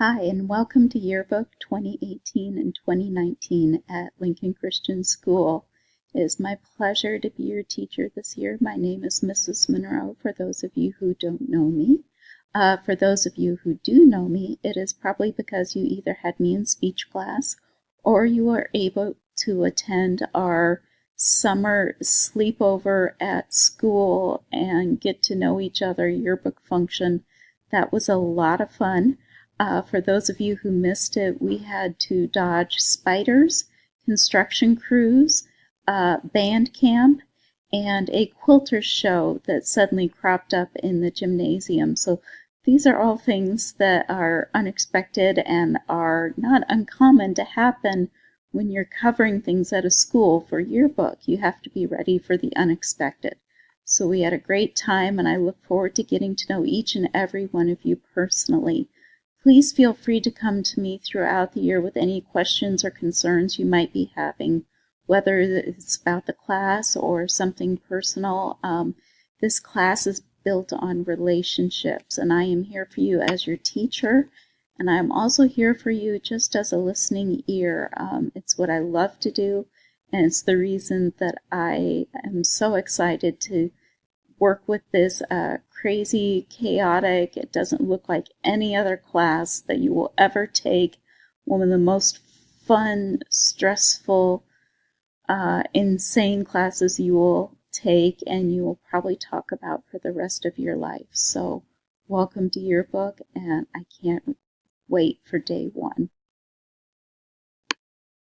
Hi, and welcome to Yearbook 2018 and 2019 at Lincoln Christian School. It is my pleasure to be your teacher this year. My name is Mrs. Monroe, for those of you who don't know me. For those of you who do know me, it is probably because you either had me in speech class or you were able to attend our summer sleepover at school and get to know each other yearbook function. That was a lot of fun. For those of you who missed it, we had to dodge spiders, construction crews, band camp, and a quilter show that suddenly cropped up in the gymnasium. So these are all things that are unexpected and are not uncommon to happen when you're covering things at a school for yearbook. You have to be ready for the unexpected. So we had a great time, and I look forward to getting to know each and every one of you personally. Please feel free to come to me throughout the year with any questions or concerns you might be having, whether it's about the class or something personal. This class is built on relationships, and I am here for you as your teacher, and I'm also here for you just as a listening ear. It's what I love to do, and it's the reason that I am so excited to work with this crazy, chaotic, it doesn't look like any other class that you will ever take. One of the most fun, stressful, insane classes you will take and you will probably talk about for the rest of your life. So welcome to Yearbook, and I can't wait for day one.